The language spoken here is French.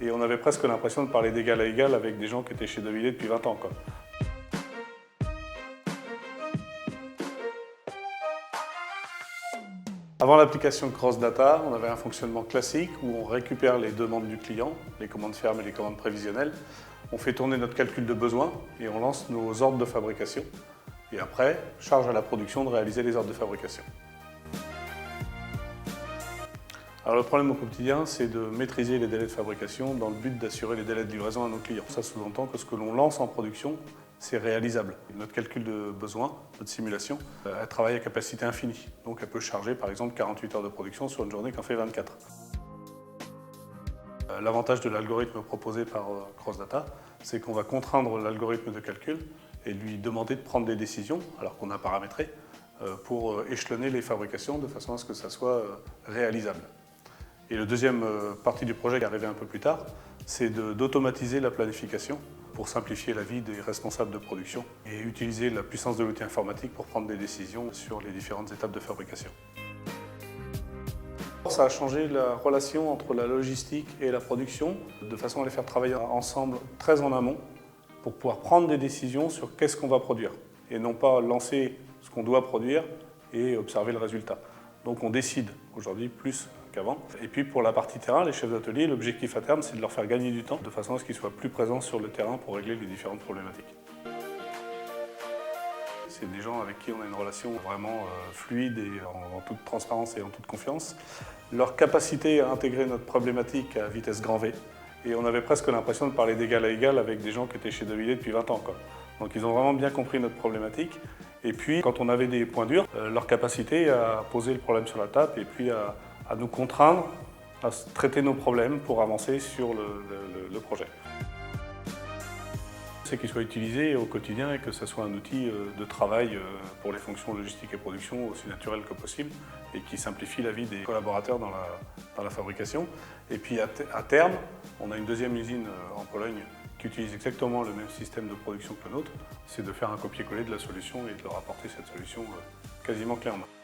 Et on avait presque l'impression de parler d'égal à égal avec des gens qui étaient chez Davide depuis 20 ans, quoi. Avant l'application Cross Data, on avait un fonctionnement classique où on récupère les demandes du client, les commandes fermes et les commandes prévisionnelles. On fait tourner notre calcul de besoin et on lance nos ordres de fabrication. Et après, charge à la production de réaliser les ordres de fabrication. Alors le problème au quotidien, c'est de maîtriser les délais de fabrication dans le but d'assurer les délais de livraison à nos clients. Ça sous-entend que ce que l'on lance en production, c'est réalisable. Notre calcul de besoin, notre simulation, elle travaille à capacité infinie. Donc elle peut charger par exemple 48 heures de production sur une journée qu'en fait 24. L'avantage de l'algorithme proposé par CrossData, c'est qu'on va contraindre l'algorithme de calcul et lui demander de prendre des décisions, alors qu'on a paramétré, pour échelonner les fabrications de façon à ce que ça soit réalisable. Et la deuxième partie du projet qui est arrivée un peu plus tard, c'est d'automatiser la planification pour simplifier la vie des responsables de production et utiliser la puissance de l'outil informatique pour prendre des décisions sur les différentes étapes de fabrication. Ça a changé la relation entre la logistique et la production, de façon à les faire travailler ensemble très en amont pour pouvoir prendre des décisions sur qu'est-ce qu'on va produire et non pas lancer ce qu'on doit produire et observer le résultat. Donc on décide aujourd'hui plus qu'avant. Et puis pour la partie terrain, les chefs d'atelier, l'objectif à terme, c'est de leur faire gagner du temps de façon à ce qu'ils soient plus présents sur le terrain pour régler les différentes problématiques. C'est des gens avec qui on a une relation vraiment fluide et en toute transparence et en toute confiance. Leur capacité à intégrer notre problématique à vitesse grand V. Et on avait presque l'impression de parler d'égal à égal avec des gens qui étaient chez Davide depuis 20 ans, quoi. Donc ils ont vraiment bien compris notre problématique. Et puis quand on avait des points durs, leur capacité à poser le problème sur la table et puis à nous contraindre à traiter nos problèmes pour avancer sur le projet. C'est qu'il soit utilisé au quotidien et que ce soit un outil de travail pour les fonctions logistique et production aussi naturel que possible et qui simplifie la vie des collaborateurs dans la fabrication. Et puis à terme, on a une deuxième usine en Pologne qui utilise exactement le même système de production que le nôtre. C'est de faire un copier-coller de la solution et de leur apporter cette solution quasiment clé en main.